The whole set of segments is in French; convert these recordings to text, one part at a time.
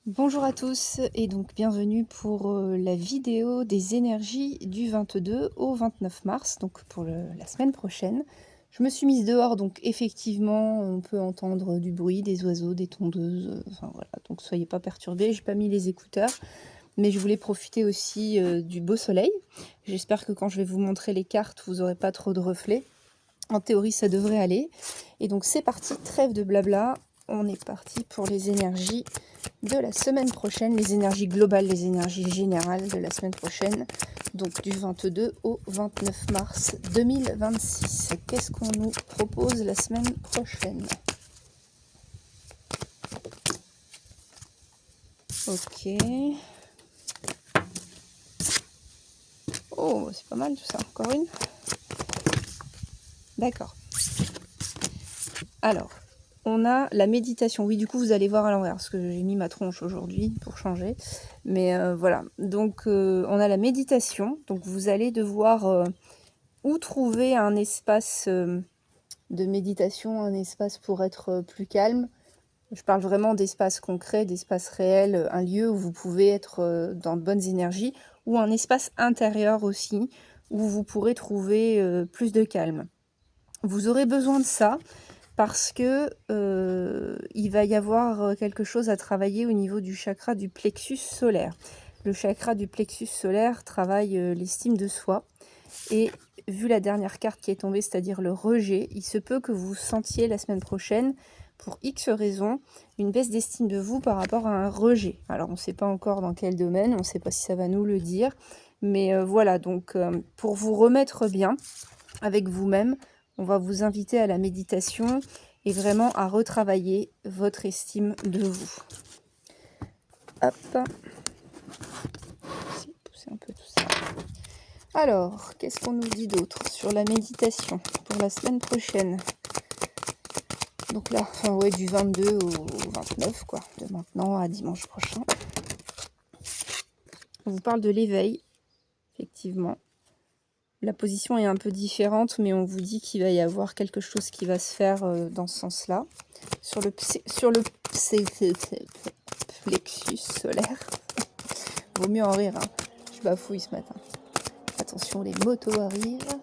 Bonjour à tous et donc bienvenue pour la vidéo des énergies du 22 au 29 mars, donc pour la semaine prochaine. Je me suis mise dehors, donc effectivement on peut entendre du bruit, des oiseaux, des tondeuses, enfin voilà, donc soyez pas perturbés, j'ai pas mis les écouteurs, mais je voulais profiter aussi du beau soleil. J'espère que quand je vais vous montrer les cartes, vous n'aurez pas trop de reflets. En théorie ça devrait aller. Et donc c'est parti, trêve de blabla, on est parti pour les énergies de la semaine prochaine, les énergies globales, les énergies générales de la semaine prochaine, donc du 22 au 29 mars 2026. Qu'est-ce qu'on nous propose la semaine prochaine? Ok. Oh, c'est pas mal tout ça. Encore une? D'accord. Alors, on a la méditation. Oui, du coup, vous allez voir à l'envers, parce que j'ai mis ma tronche aujourd'hui pour changer. Mais voilà. Donc, on a la méditation. Donc, vous allez devoir ou trouver un espace de méditation, un espace pour être plus calme. Je parle vraiment d'espace concret, d'espace réel, un lieu où vous pouvez être dans de bonnes énergies, ou un espace intérieur aussi, où vous pourrez trouver plus de calme. Vous aurez besoin de ça parce que il va y avoir quelque chose à travailler au niveau du chakra du plexus solaire. Le chakra du plexus solaire travaille l'estime de soi. Et vu la dernière carte qui est tombée, c'est-à-dire le rejet, il se peut que vous sentiez la semaine prochaine, pour X raisons, une baisse d'estime de vous par rapport à un rejet. Alors on ne sait pas encore dans quel domaine, on ne sait pas si ça va nous le dire, mais voilà, donc pour vous remettre bien avec vous-même, on va vous inviter à la méditation et vraiment à retravailler votre estime de vous. Hop, pousser un peu tout ça. Alors, qu'est-ce qu'on nous dit d'autre sur la méditation pour la semaine prochaine? Donc là, enfin ouais, du 22 au 29, quoi, de maintenant à dimanche prochain. On vous parle de l'éveil, effectivement. La position est un peu différente, mais on vous dit qu'il va y avoir quelque chose qui va se faire dans ce sens-là. Sur le plexus solaire. Vaut mieux en rire, hein. Je bafouille ce matin. Attention, les motos arrivent.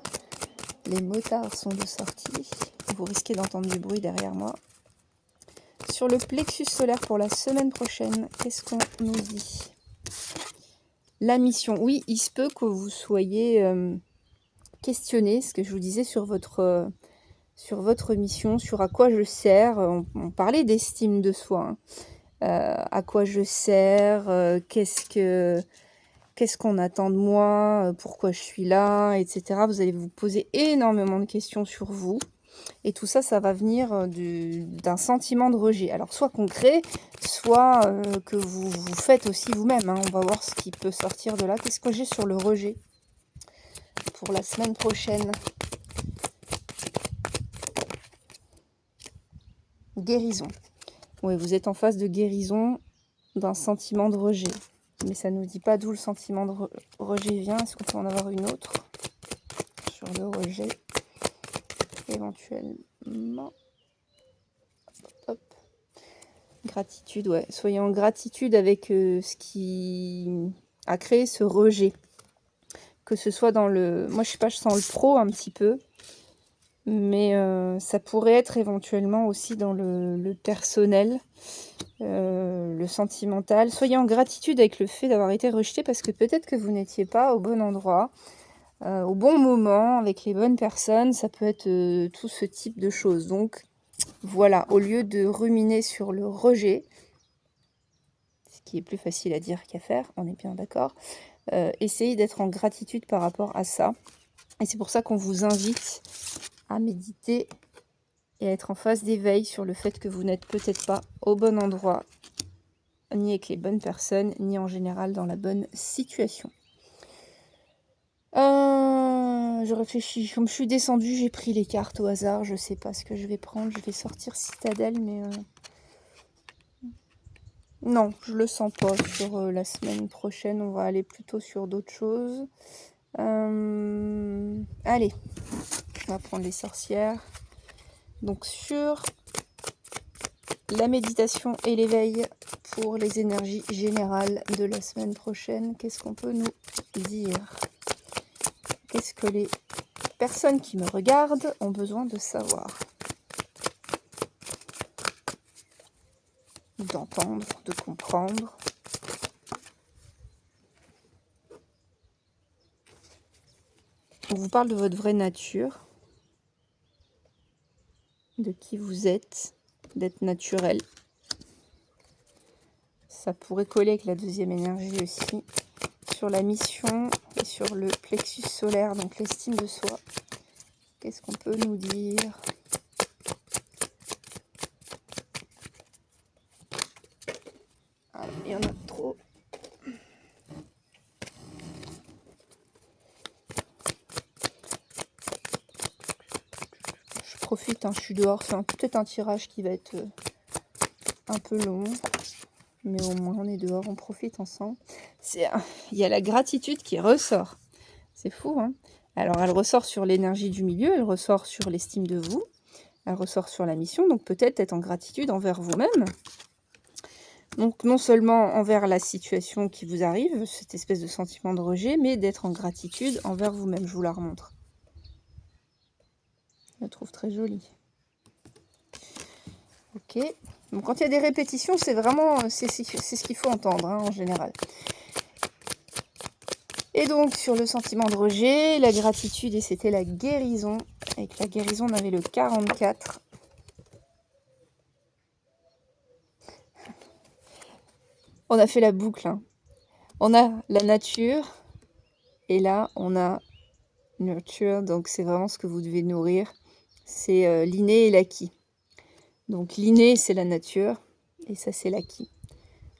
Les motards sont de sortie. Vous risquez d'entendre du bruit derrière moi. Sur le plexus solaire pour la semaine prochaine, qu'est-ce qu'on nous dit? La mission. Oui, il se peut que vous soyez questionné, ce que je vous disais sur votre mission, sur à quoi je sers. On parlait d'estime de soi. Hein. À quoi je sers, qu'est-ce qu'on attend de moi, pourquoi je suis là, etc. Vous allez vous poser énormément de questions sur vous. Et tout ça, ça va venir d'un sentiment de rejet. Alors, soit concret, soit que vous faites aussi vous-même. Hein. On va voir ce qui peut sortir de là. Qu'est-ce que j'ai sur le rejet pour la semaine prochaine? Guérison. Oui, vous êtes en phase de guérison d'un sentiment de rejet. Mais ça ne nous dit pas d'où le sentiment de rejet vient. Est-ce qu'on peut en avoir une autre sur le rejet éventuellement? Hop. Gratitude, ouais. Soyez en gratitude avec ce qui a créé ce rejet. Que ce soit dans le... Moi, je sais pas, je sens le pro un petit peu. Mais ça pourrait être éventuellement aussi dans le personnel, le sentimental. Soyez en gratitude avec le fait d'avoir été rejeté parce que peut-être que vous n'étiez pas au bon endroit, au bon moment, avec les bonnes personnes. Ça peut être tout ce type de choses. Donc voilà, au lieu de ruminer sur le rejet, ce qui est plus facile à dire qu'à faire, on est bien d'accord, essayez d'être en gratitude par rapport à ça. Et c'est pour ça qu'on vous invite à méditer et à être en phase d'éveil sur le fait que vous n'êtes peut-être pas au bon endroit, ni avec les bonnes personnes, ni en général dans la bonne situation. Je réfléchis. Comme je suis descendue, j'ai pris les cartes au hasard. Je sais pas ce que je vais prendre. Je vais sortir Citadelle, mais... Non, je le sens pas sur la semaine prochaine. On va aller plutôt sur d'autres choses. Allez, on va prendre les sorcières. Donc sur la méditation et l'éveil pour les énergies générales de la semaine prochaine. Qu'est-ce qu'on peut nous dire? Qu'est-ce que les personnes qui me regardent ont besoin de savoir? D'entendre, de comprendre. On vous parle de votre vraie nature, de qui vous êtes, d'être naturel. Ça pourrait coller avec la deuxième énergie aussi, sur la mission et sur le plexus solaire, donc l'estime de soi. Qu'est-ce qu'on peut nous dire? Ah, il y en a trop. Je profite, hein, je suis dehors, c'est peut-être un tirage qui va être un peu long, mais au moins on est dehors, on profite ensemble. Il y a la gratitude qui ressort, c'est fou, hein. Alors elle ressort sur l'énergie du milieu, elle ressort sur l'estime de vous, elle ressort sur la mission, donc peut-être être en gratitude envers vous-même. Donc non seulement envers la situation qui vous arrive, cette espèce de sentiment de rejet, mais d'être en gratitude envers vous-même. Je vous la remontre. Je la trouve très jolie. Ok. Donc quand il y a des répétitions, c'est vraiment c'est ce qu'il faut entendre, hein, en général. Et donc sur le sentiment de rejet, la gratitude, et c'était la guérison. Avec la guérison, on avait le 44. On a fait la boucle, hein. On a la nature, et là, on a nurture, donc c'est vraiment ce que vous devez nourrir. C'est l'inné et l'acquis. Donc l'inné, c'est la nature, et ça, c'est l'acquis.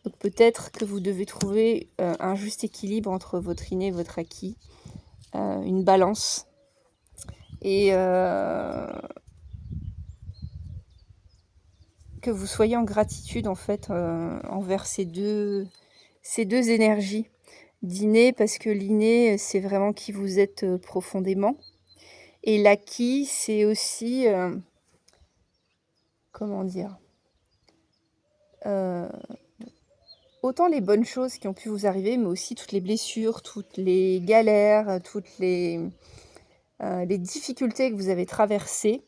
Donc peut-être que vous devez trouver un juste équilibre entre votre inné et votre acquis, une balance. Et que vous soyez en gratitude, en fait, envers ces deux énergies. D'inné, parce que l'inné, c'est vraiment qui vous êtes profondément. Et l'acquis, c'est aussi... comment dire, autant les bonnes choses qui ont pu vous arriver, mais aussi toutes les blessures, toutes les galères, toutes les difficultés que vous avez traversées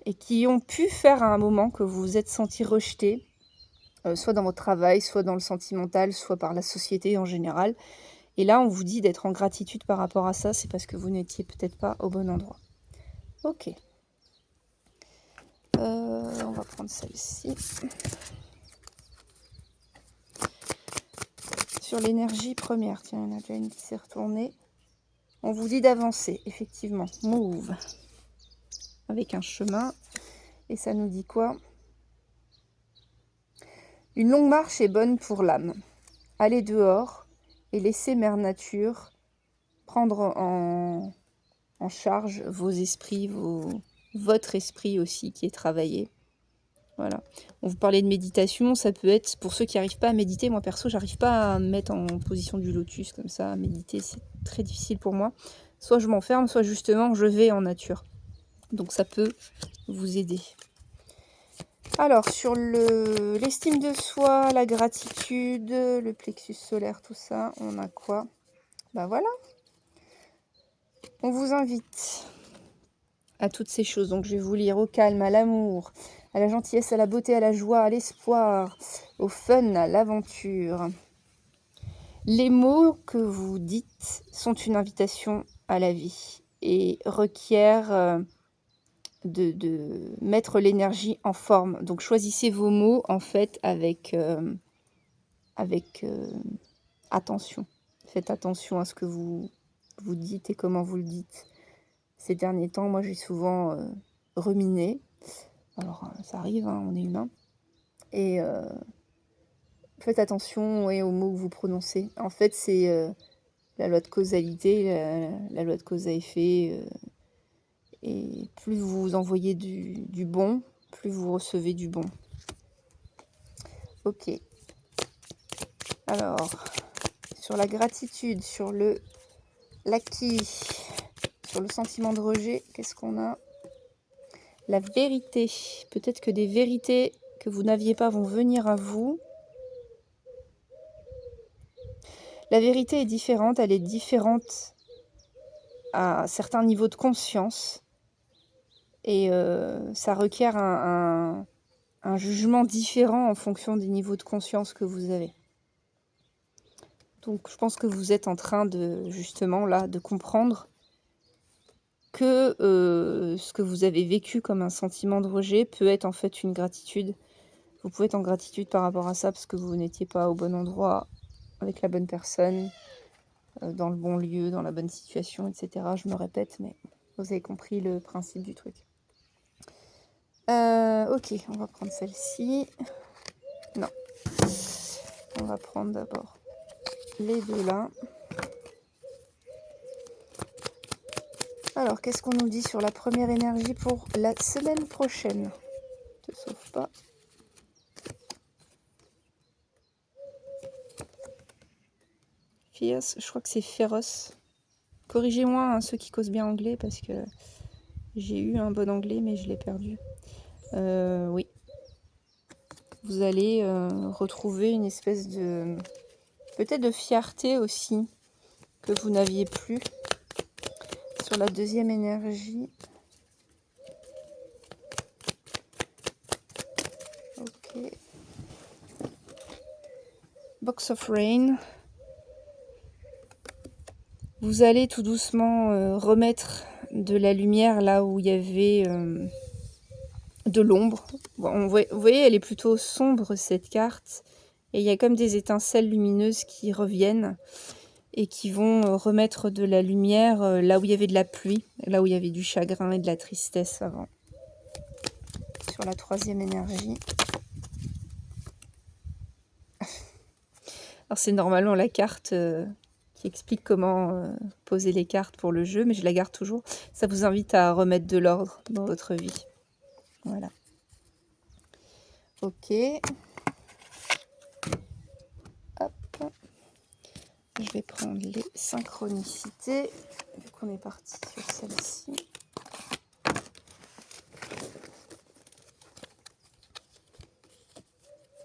et qui ont pu faire à un moment que vous vous êtes senti rejeté, soit dans votre travail, soit dans le sentimental, soit par la société en général. Et là, on vous dit d'être en gratitude par rapport à ça, c'est parce que vous n'étiez peut-être pas au bon endroit. Ok. On va prendre celle-ci. Sur l'énergie première, tiens, il y en a déjà une qui s'est retournée. On vous dit d'avancer, effectivement. Move. Avec un chemin. Et ça nous dit quoi? Une longue marche est bonne pour l'âme. Allez dehors et laissez Mère Nature prendre en charge vos esprits, votre esprit aussi qui est travaillé. Voilà. On vous parlait de méditation, ça peut être pour ceux qui n'arrivent pas à méditer. Moi perso, j'arrive pas à me mettre en position du lotus comme ça, à méditer, c'est très difficile pour moi. Soit je m'enferme, soit justement je vais en nature. Donc ça peut vous aider. Alors sur l'estime de soi, la gratitude, le plexus solaire, tout ça, on a quoi? Ben voilà. On vous invite à toutes ces choses. Donc je vais vous lire au calme, à l'amour, à la gentillesse, à la beauté, à la joie, à l'espoir, au fun, à l'aventure. Les mots que vous dites sont une invitation à la vie et requièrent de mettre l'énergie en forme. Donc choisissez vos mots en fait avec attention. Faites attention à ce que vous dites et comment vous le dites. Ces derniers temps, moi j'ai souvent ruminé. Alors ça arrive, hein, on est humain. Et faites attention aux mots que vous prononcez. En fait, c'est la loi de causalité, la loi de cause à effet. Et plus vous envoyez du bon, plus vous recevez du bon. Ok. Alors, sur la gratitude, sur l'acquis, sur le sentiment de rejet, qu'est-ce qu'on a? La vérité. Peut-être que des vérités que vous n'aviez pas vont venir à vous. La vérité est différente, elle est différente à certains niveaux de conscience. Et ça requiert un jugement différent en fonction des niveaux de conscience que vous avez. Donc je pense que vous êtes en train de, justement, là, de comprendre que ce que vous avez vécu comme un sentiment de rejet peut être en fait une gratitude. Vous pouvez être en gratitude par rapport à ça parce que vous n'étiez pas au bon endroit, avec la bonne personne, dans le bon lieu, dans la bonne situation, etc. Je me répète, mais vous avez compris le principe du truc. Ok, on va prendre celle-ci. Non. On va prendre d'abord les deux là. Alors, qu'est-ce qu'on nous dit sur la première énergie pour la semaine prochaine? Ne te sauve pas. Fierce, je crois que c'est féroce. Corrigez-moi, hein, ceux qui causent bien anglais, parce que j'ai eu un bon anglais, mais je l'ai perdu. Oui. Vous allez retrouver une espèce de... peut-être de fierté aussi, que vous n'aviez plus. Sur la deuxième énergie. Ok. Box of Rain. Vous allez tout doucement remettre de la lumière là où il y avait de l'ombre. Bon, vous voyez, elle est plutôt sombre cette carte. Et il y a comme des étincelles lumineuses qui reviennent et qui vont remettre de la lumière là où il y avait de la pluie, là où il y avait du chagrin et de la tristesse avant. Sur la troisième énergie. Alors c'est normalement la carte qui explique comment poser les cartes pour le jeu, mais je la garde toujours. Ça vous invite à remettre de l'ordre dans votre vie. Voilà. Ok. Hop. Je vais prendre les synchronicités, vu qu'on est parti sur celle-ci.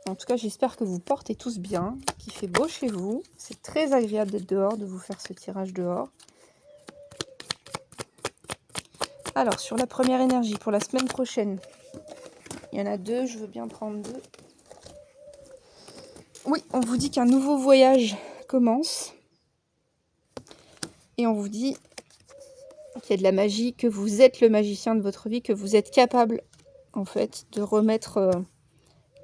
En tout cas, j'espère que vous portez tous bien, qu'il fait beau chez vous. C'est très agréable d'être dehors, de vous faire ce tirage dehors. Alors, sur la première énergie, pour la semaine prochaine, il y en a deux, je veux bien prendre deux. Oui, on vous dit qu'un nouveau voyage commence. Et on vous dit qu'il y a de la magie, que vous êtes le magicien de votre vie, que vous êtes capable, en fait, de remettre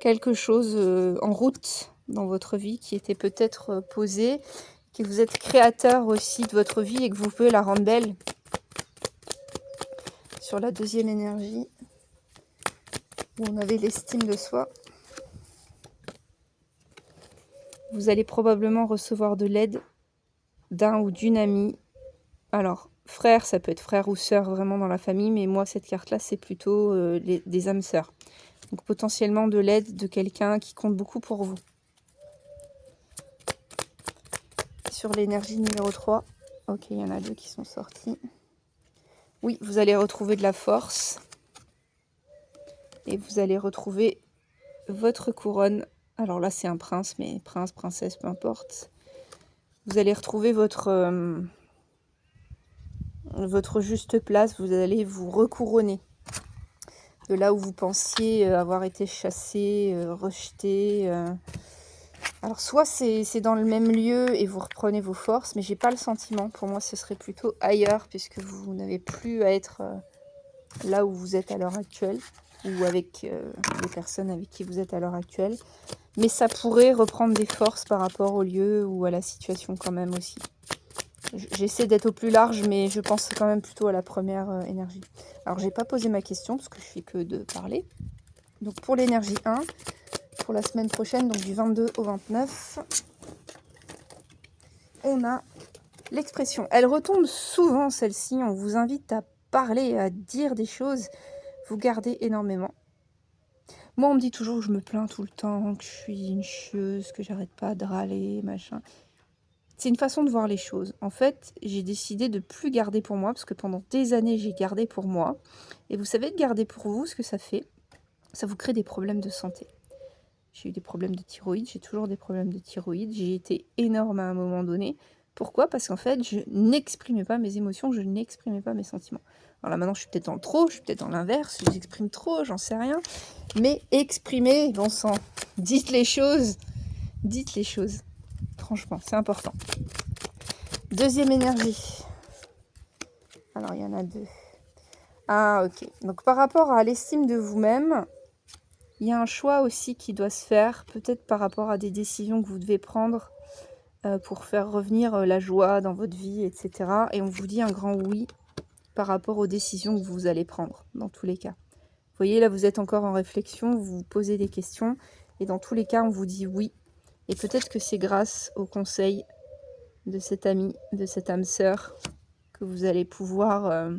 quelque chose en route dans votre vie qui était peut-être posé, que vous êtes créateur aussi de votre vie et que vous pouvez la rendre belle. Sur la deuxième énergie, où on avait l'estime de soi, vous allez probablement recevoir de l'aide d'un ou d'une amie. Alors, frère, ça peut être frère ou sœur vraiment dans la famille, mais moi, cette carte-là, c'est plutôt des âmes sœurs. Donc, potentiellement de l'aide de quelqu'un qui compte beaucoup pour vous. Sur l'énergie numéro 3, ok, il y en a deux qui sont sortis. Oui, vous allez retrouver de la force. Et vous allez retrouver votre couronne. Alors là, c'est un prince, mais prince, princesse, peu importe. Vous allez retrouver votre juste place. Vous allez vous recouronner. De là où vous pensiez avoir été chassé, rejeté. Alors soit c'est dans le même lieu et vous reprenez vos forces, mais j'ai pas le sentiment. Pour moi, ce serait plutôt ailleurs, puisque vous n'avez plus à être là où vous êtes à l'heure actuelle, ou avec les personnes avec qui vous êtes à l'heure actuelle. Mais ça pourrait reprendre des forces par rapport au lieu ou à la situation quand même aussi. J'essaie d'être au plus large, mais je pense quand même plutôt à la première énergie. Alors, j'ai pas posé ma question, parce que je fais que de parler. Donc, pour l'énergie 1, pour la semaine prochaine, donc du 22 au 29, on a l'expression. Elle retombe souvent, celle-ci. On vous invite à parler, à dire des choses. Vous gardez énormément. Moi, on me dit toujours que je me plains tout le temps, que je suis une chieuse, que j'arrête pas de râler, machin. C'est une façon de voir les choses. En fait, j'ai décidé de plus garder pour moi, parce que pendant des années, j'ai gardé pour moi. Et vous savez, de garder pour vous, ce que ça fait. ça vous crée des problèmes de santé. J'ai eu des problèmes de thyroïde, j'ai toujours des problèmes de thyroïde, j'ai été énorme à un moment donné. Pourquoi? Parce qu'en fait, je n'exprimais pas mes émotions, je n'exprimais pas mes sentiments. Alors là, maintenant, je suis peut-être dans le trop, je suis peut-être dans l'inverse, j'exprime trop, j'en sais rien. Mais exprimez, bon sang, dites les choses, franchement, c'est important. Deuxième énergie. Alors, il y en a deux. Ah, ok. Donc, par rapport à l'estime de vous-même, il y a un choix aussi qui doit se faire, peut-être par rapport à des décisions que vous devez prendre pour faire revenir la joie dans votre vie, etc. Et on vous dit un grand oui par rapport aux décisions que vous allez prendre, dans tous les cas. Vous voyez, là, vous êtes encore en réflexion, vous vous posez des questions, et dans tous les cas, on vous dit oui. Et peut-être que c'est grâce au conseil de cet ami, de cette âme sœur, que vous allez pouvoir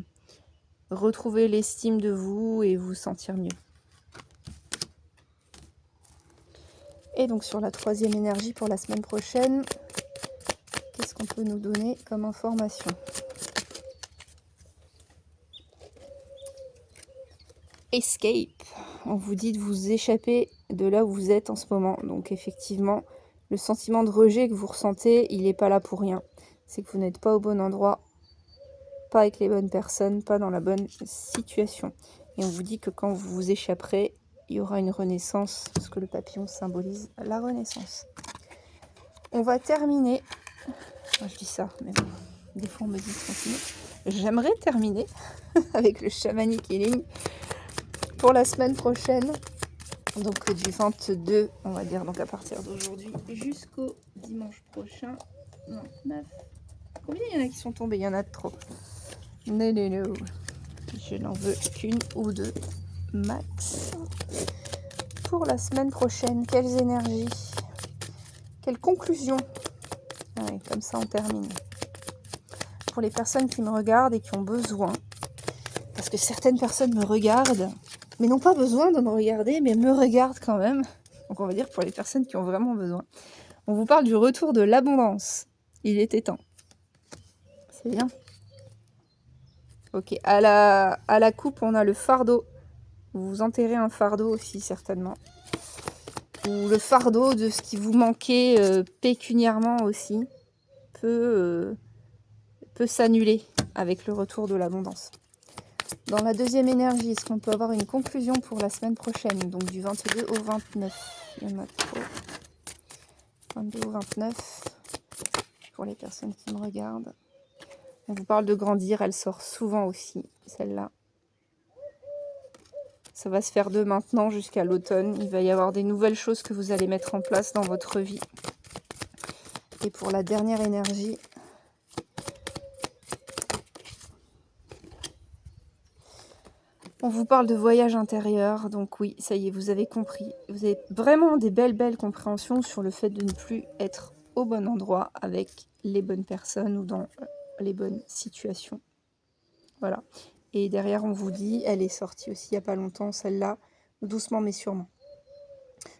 retrouver l'estime de vous et vous sentir mieux. Et donc sur la troisième énergie pour la semaine prochaine, qu'est-ce qu'on peut nous donner comme information? Escape. On vous dit de vous échapper de là où vous êtes en ce moment. Donc effectivement, le sentiment de rejet que vous ressentez, il n'est pas là pour rien. C'est que vous n'êtes pas au bon endroit, pas avec les bonnes personnes, pas dans la bonne situation. Et on vous dit que quand vous vous échapperez, il y aura une renaissance, parce que le papillon symbolise la renaissance. On va terminer. Moi, je dis ça, mais bon, des fois on me dit de continuer. J'aimerais terminer avec le Shamanic Healing pour la semaine prochaine. Donc du 22, on va dire, donc à partir d'aujourd'hui jusqu'au dimanche prochain. Non, 9. Combien il y en a qui sont tombés? Il y en a trop. Non, non, non. Je n'en veux qu'une ou deux max. Pour la semaine prochaine, quelles énergies? Quelles conclusions? Ouais, comme ça on termine. Pour les personnes qui me regardent et qui ont besoin, parce que certaines personnes me regardent, mais n'ont pas besoin de me regarder, mais me regardent quand même. Donc on va dire pour les personnes qui ont vraiment besoin. On vous parle du retour de l'abondance. Il était temps. C'est bien. Ok, à la coupe, on a le fardeau. Vous enterrez un fardeau aussi, certainement. Ou le fardeau de ce qui vous manquait pécuniairement aussi peut s'annuler avec le retour de l'abondance. Dans la deuxième énergie, est-ce qu'on peut avoir une conclusion pour la semaine prochaine? Donc du 22 au 29. Il y en a trop. 22 au 29. Pour les personnes qui me regardent. On vous parle de grandir, elle sort souvent aussi, celle-là. Ça va se faire de maintenant jusqu'à l'automne. Il va y avoir des nouvelles choses que vous allez mettre en place dans votre vie. Et pour la dernière énergie, on vous parle de voyage intérieur. Donc oui, ça y est, vous avez compris. Vous avez vraiment des belles compréhensions sur le fait de ne plus être au bon endroit avec les bonnes personnes ou dans les bonnes situations. Voilà. Et derrière, on vous dit, elle est sortie aussi il n'y a pas longtemps, celle-là, doucement mais sûrement.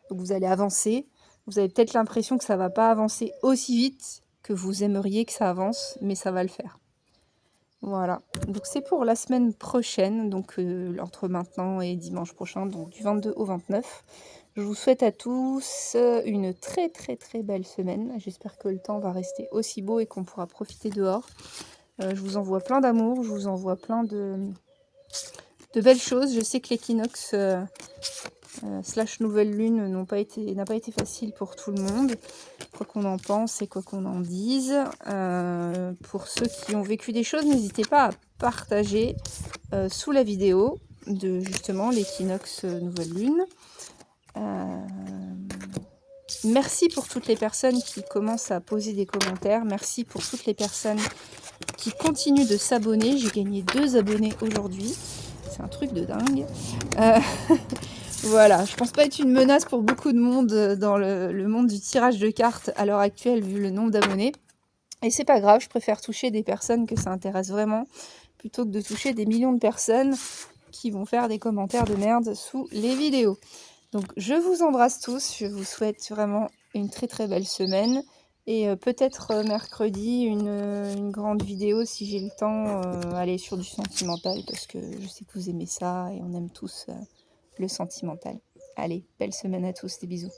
Donc vous allez avancer. Vous avez peut-être l'impression que ça ne va pas avancer aussi vite que vous aimeriez que ça avance, mais ça va le faire. Voilà. Donc c'est pour la semaine prochaine, donc entre maintenant et dimanche prochain, donc du 22 au 29. Je vous souhaite à tous une très belle semaine. J'espère que le temps va rester aussi beau et qu'on pourra profiter dehors. Je vous envoie plein d'amour, je vous envoie plein de belles choses. Je sais que l'équinoxe / nouvelle lune n'a pas été facile pour tout le monde, quoi qu'on en pense et quoi qu'on en dise. Pour ceux qui ont vécu des choses, n'hésitez pas à partager sous la vidéo de justement l'équinoxe nouvelle lune. Merci pour toutes les personnes qui commencent à poser des commentaires. Merci pour toutes les personnes qui continuent de s'abonner. J'ai gagné 2 abonnés aujourd'hui. C'est un truc de dingue. Voilà, je pense pas être une menace pour beaucoup de monde dans le monde du tirage de cartes à l'heure actuelle vu le nombre d'abonnés. Et c'est pas grave, je préfère toucher des personnes que ça intéresse vraiment plutôt que de toucher des millions de personnes qui vont faire des commentaires de merde sous les vidéos. Donc je vous embrasse tous, je vous souhaite vraiment une très belle semaine. Et peut-être mercredi une grande vidéo si j'ai le temps, aller sur du sentimental parce que je sais que vous aimez ça et on aime tous le sentimental. Allez, belle semaine à tous, des bisous.